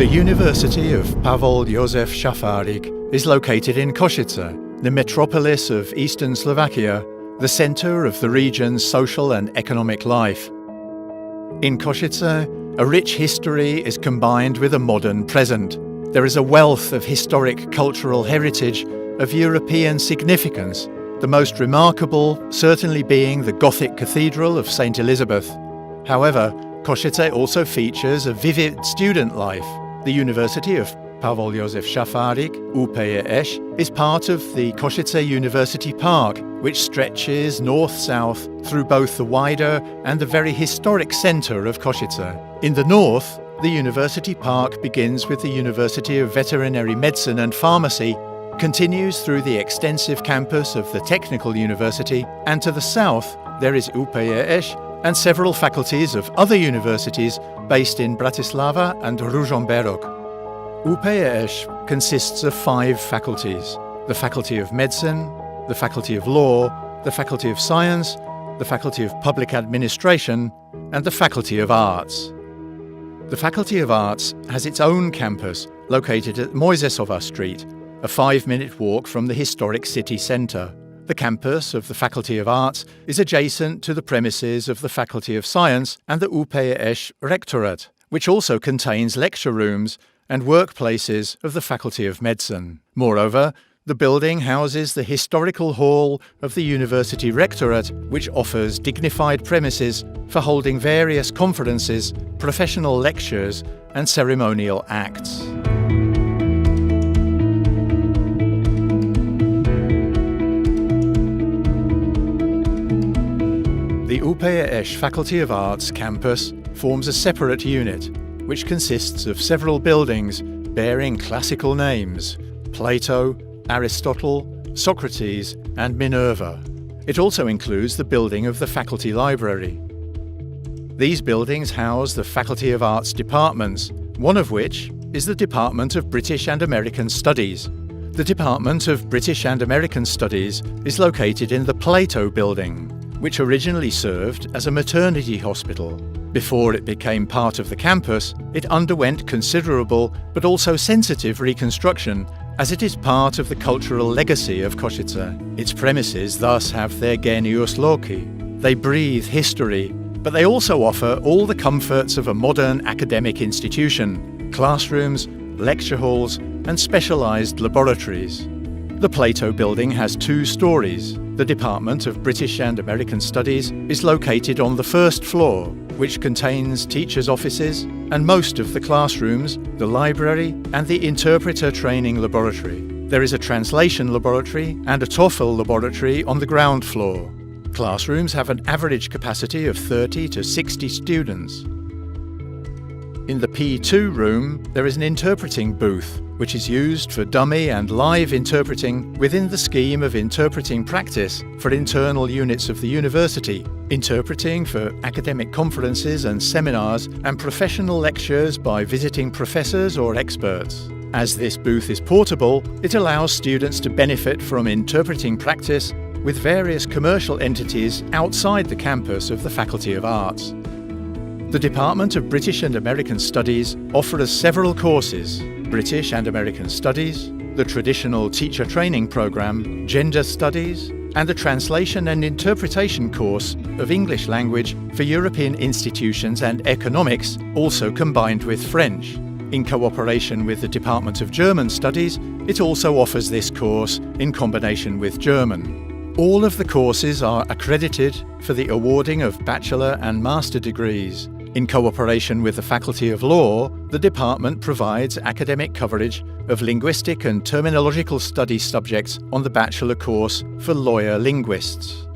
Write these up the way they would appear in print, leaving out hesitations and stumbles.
The University of Pavel Josef Safarik is located in Košice, the metropolis of eastern Slovakia, the centre of the region's social and economic life. In Košice, a rich history is combined with a modern present. There is a wealth of historic cultural heritage of European significance, the most remarkable certainly being the Gothic Cathedral of St. Elizabeth. However, Košice also features a vivid student life. The University of Pavel Josef Safarik, UPJS, is part of the Košice University Park, which stretches north-south through both the wider and the very historic centre of Košice. In the north, the University Park begins with the University of Veterinary Medicine and Pharmacy, continues through the extensive campus of the Technical University, and to the south there is UPJS and several faculties of other universities based in Bratislava and Ružomberok. UPJS consists of 5 faculties: the Faculty of Medicine, the Faculty of Law, the Faculty of Science, the Faculty of Public Administration, and the Faculty of Arts. The Faculty of Arts has its own campus located at Mojzesova Street, a 5-minute walk from the historic city centre. The campus of the Faculty of Arts is adjacent to the premises of the Faculty of Science and the UPJS Rectorate, which also contains lecture rooms and workplaces of the Faculty of Medicine. Moreover, the building houses the historical hall of the University Rectorate, which offers dignified premises for holding various conferences, professional lectures, and ceremonial acts. The UPJS Faculty of Arts campus forms a separate unit, which consists of several buildings bearing classical names: Plato, Aristotle, Socrates, and Minerva. It also includes the building of the faculty library. These buildings house the Faculty of Arts departments, one of which is the Department of British and American Studies. The Department of British and American Studies is located in the Plato building, which originally served as a maternity hospital. Before it became part of the campus, it underwent considerable but also sensitive reconstruction, as it is part of the cultural legacy of Košice. Its premises thus have their genius loci. They breathe history, but they also offer all the comforts of a modern academic institution: classrooms, lecture halls, and specialized laboratories. The Plato building has 2 stories. The Department of British and American Studies is located on the first floor, which contains teachers' offices and most of the classrooms, the library, and the interpreter training laboratory. There is a translation laboratory and a TOEFL laboratory on the ground floor. Classrooms have an average capacity of 30 to 60 students. In the P2 room, there is an interpreting booth, which is used for dummy and live interpreting within the scheme of interpreting practice for internal units of the university, interpreting for academic conferences and seminars, and professional lectures by visiting professors or experts. As this booth is portable, it allows students to benefit from interpreting practice with various commercial entities outside the campus of the Faculty of Arts. The Department of British and American Studies offers several courses: British and American Studies, the traditional teacher training program, Gender Studies, and the translation and interpretation course of English language for European institutions and economics, also combined with French. In cooperation with the Department of German Studies, it also offers this course in combination with German. All of the courses are accredited for the awarding of bachelor and master degrees. In cooperation with the Faculty of Law, the department provides academic coverage of linguistic and terminological study subjects on the bachelor course for lawyer linguists.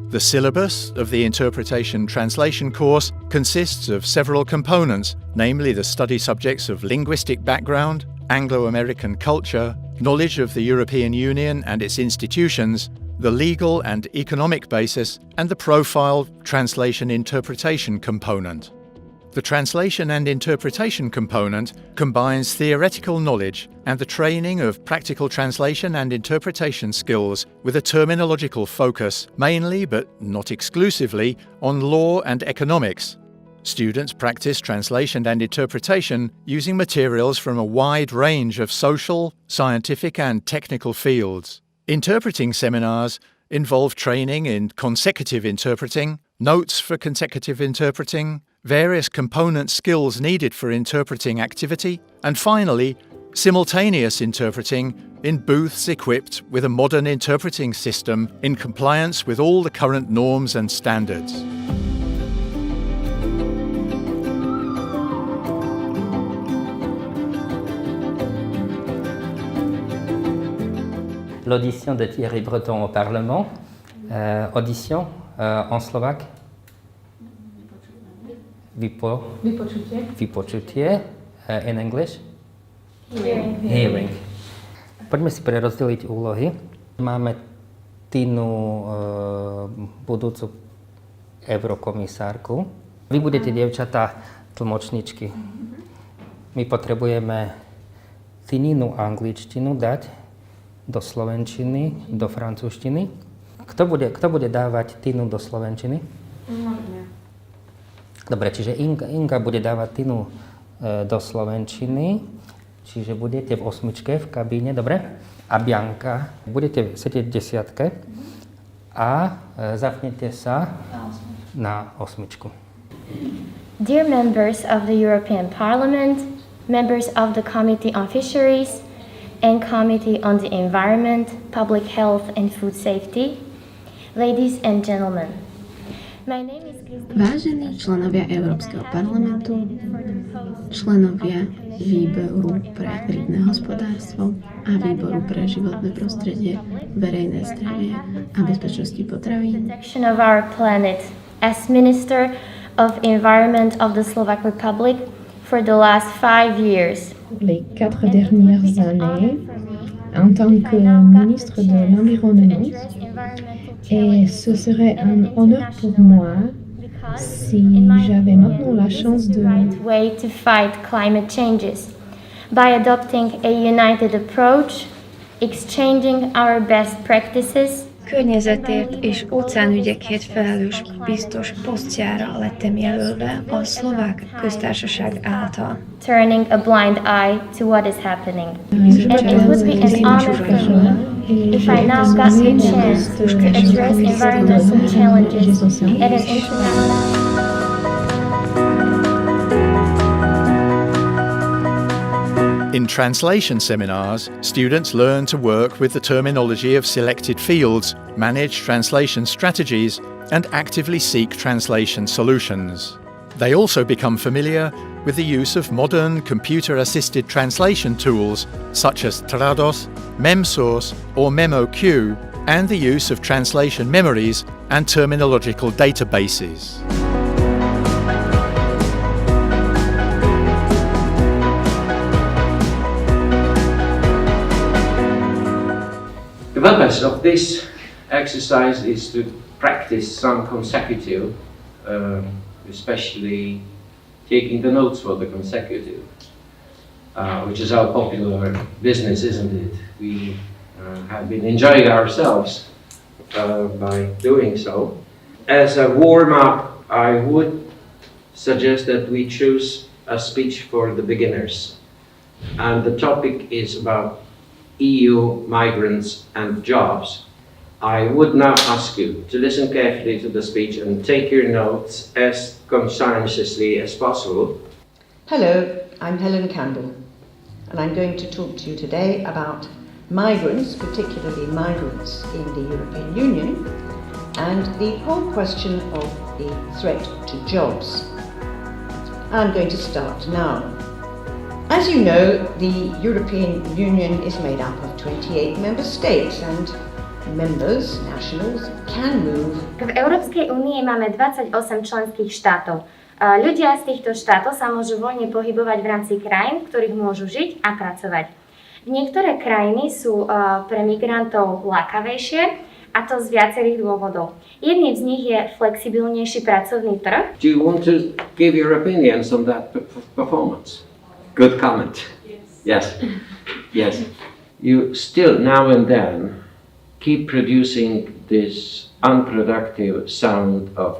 The syllabus of the Interpretation Translation course consists of several components, namely the study subjects of linguistic background, Anglo-American culture, knowledge of the European Union and its institutions, the legal and economic basis, and the profile translation interpretation component. The translation and interpretation component combines theoretical knowledge and the training of practical translation and interpretation skills with a terminological focus, mainly but not exclusively, on law and economics. Students practice translation and interpretation using materials from a wide range of social, scientific and technical fields. Interpreting seminars involve training in consecutive interpreting, notes for consecutive interpreting, various component skills needed for interpreting activity, and finally, simultaneous interpreting in booths equipped with a modern interpreting system in compliance with all the current norms and standards. L'audition de Thierry Breton au Parlement. Audition en slovaque. Vypočutie. In English. Hearing. Poďme si prerozdeliť úlohy. Máme Tinu, budúcu eurokomisárku. Vy budete, dievčatá, tlmočničky. My potrebujeme Tininu angličtinu dať do slovenčiny, do francúzštiny. Kto bude dávať Tinu do slovenčiny? Dobre, čiže Inga bude dávať Tinu do slovenčiny, čiže budete v 8 v kabíne, dobre? A Bianka, budete sedieť v 10 a zapnete sa na 8. Dear members of the European Parliament, members of the Committee on Fisheries, and Committee on the Environment, Public Health and Food Safety, ladies and gentlemen. My name is Vážení členovia Európskeho parlamentu, členovia Výboru pre rybné hospodárstvo a Výboru pre životné prostredie, verejné zdravie a bezpečnosti potravín. Of our planet, as Minister of Environment of the Slovak Republic for the last 5 years. Les 4 dernières années, en tant que ministre de l'Environnement, et ce serait un honneur pour moi si j'avais maintenant la chance de way to fight climate changes by adopting a united approach, exchanging our best practices. Környezetért és óceánügyekért felelős biztos posztjára lettem jelölve a Szlovák Köztársaság által. Turning a blind eye to what is happening. And it would be an honor for me if I now got the chance to address environmental challenges at an international. In translation seminars, students learn to work with the terminology of selected fields, manage translation strategies, and actively seek translation solutions. They also become familiar with the use of modern computer-assisted translation tools such as Trados, MemSource or MemoQ, and the use of translation memories and terminological databases. The purpose of this exercise is to practice some consecutive, especially taking the notes for the consecutive, which is our popular business, isn't it? We have been enjoying ourselves by doing so. As a warm-up, I would suggest that we choose a speech for the beginners. And the topic is about EU migrants and jobs. I would now ask you to listen carefully to the speech and take your notes as conscientiously as possible. Hello, I'm Helen Campbell, and I'm going to talk to you today about migrants, particularly migrants in the European Union, and the whole question of the threat to jobs. I'm going to start now. As you know, the European Union is made up of 28 member states, and members, nationals, can move. V Európskej únii máme 28 členských štátov. Ľudia z týchto štátov sa môžu voľne pohybovať v rámci krajín, v ktorých môžu žiť a pracovať. Niektoré krajiny sú pre migrantov lákavejšie, a to z viacerých dôvodov. Jedným z nich je flexibilnejší pracovný trh. Do you want to give your opinions on that performance? Good comment. Yes. Yes. You still now and then keep producing this unproductive sound of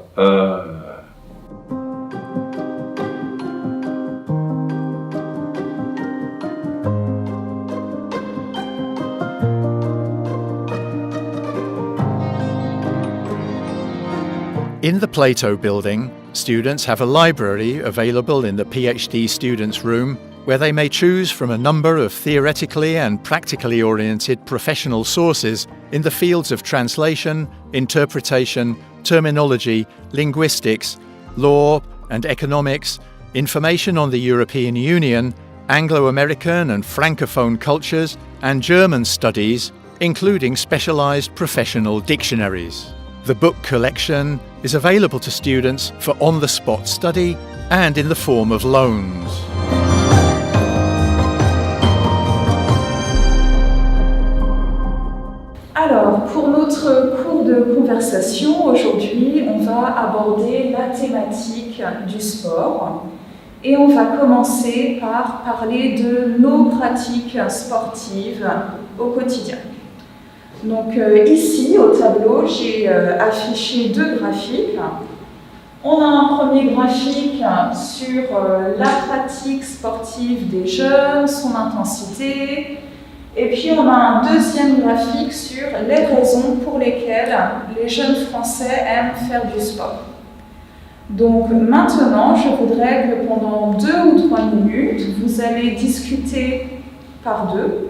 In the Plato building, students have a library available in the PhD students' room where they may choose from a number of theoretically and practically oriented professional sources in the fields of translation, interpretation, terminology, linguistics, law and economics, information on the European Union, Anglo-American and Francophone cultures, and German studies, including specialised professional dictionaries. The book collection is available to students for on-the-spot study and in the form of loans. Alors, pour notre cours de conversation, aujourd'hui, on va aborder la thématique du sport et on va commencer par parler de nos pratiques sportives au quotidien. Donc ici, au tableau, j'ai affiché deux graphiques. On a un premier graphique sur la pratique sportive des jeunes, son intensité. Et puis on a un deuxième graphique sur les raisons pour lesquelles les jeunes Français aiment faire du sport. Donc maintenant, je voudrais que pendant 2 ou 3 minutes, vous allez discuter par deux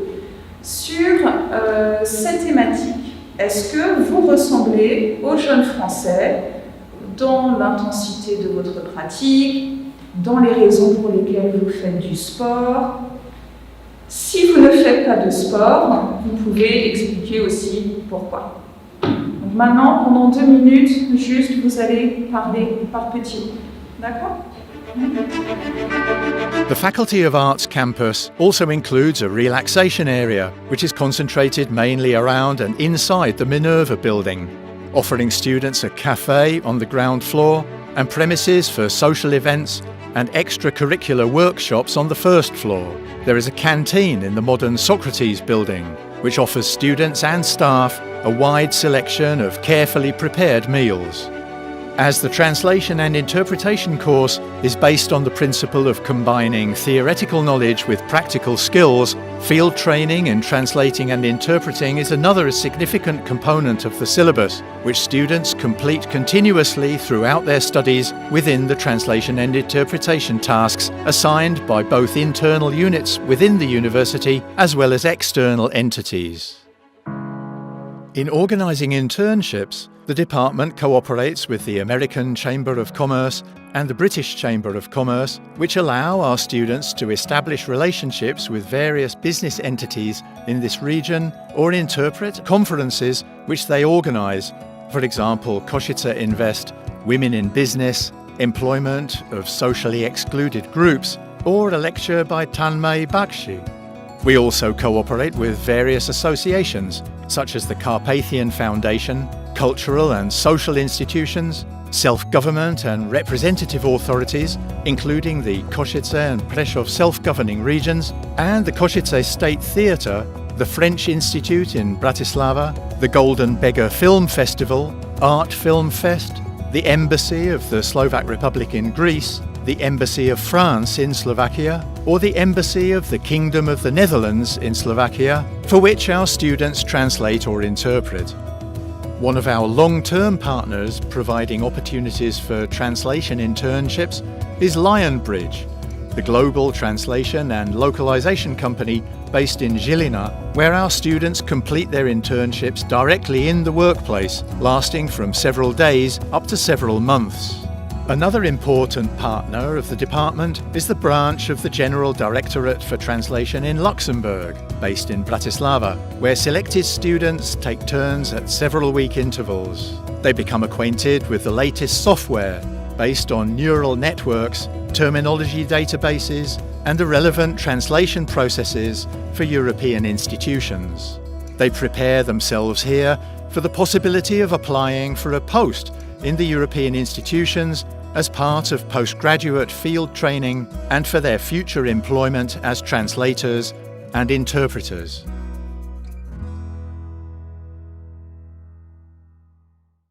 sur ces thématiques. Est-ce que vous ressemblez aux jeunes Français dans l'intensité de votre pratique, dans les raisons pour lesquelles vous faites du sport? Si vous ne faites pas de sport, vous pouvez expliquer aussi pourquoi. Donc maintenant, pendant 2 minutes, juste vous allez parler par petits groupes. D'accord? The Faculty of Arts campus also includes a relaxation area, which is concentrated mainly around and inside the Minerva building, offering students a cafe on the ground floor and premises for social events and extracurricular workshops on the first floor. There is a canteen in the modern Socrates building, which offers students and staff a wide selection of carefully prepared meals. As the translation and interpretation course is based on the principle of combining theoretical knowledge with practical skills, field training in translating and interpreting is another significant component of the syllabus, which students complete continuously throughout their studies within the translation and interpretation tasks assigned by both internal units within the university as well as external entities. In organising internships, the department cooperates with the American Chamber of Commerce and the British Chamber of Commerce, which allow our students to establish relationships with various business entities in this region or interpret conferences which they organise. For example, Košice Invest, Women in Business, Employment of Socially Excluded Groups, or a lecture by Tanmay Bakshi. We also cooperate with various associations, such as the Carpathian Foundation, cultural and social institutions, self-government and representative authorities, including the Košice and Prešov self-governing regions, and the Košice State Theatre, the French Institute in Bratislava, the Golden Beggar Film Festival, Art Film Fest, the Embassy of the Slovak Republic in Greece, the Embassy of France in Slovakia, or the Embassy of the Kingdom of the Netherlands in Slovakia, for which our students translate or interpret. One of our long-term partners providing opportunities for translation internships is Lionbridge, the global translation and localization company based in Žilina, where our students complete their internships directly in the workplace, lasting from several days up to several months. Another important partner of the department is the branch of the General Directorate for Translation in Luxembourg, based in Bratislava, where selected students take turns at several-week intervals. They become acquainted with the latest software based on neural networks, terminology databases, and the relevant translation processes for European institutions. They prepare themselves here for the possibility of applying for a post in the European institutions as part of postgraduate field training and for their future employment as translators and interpreters.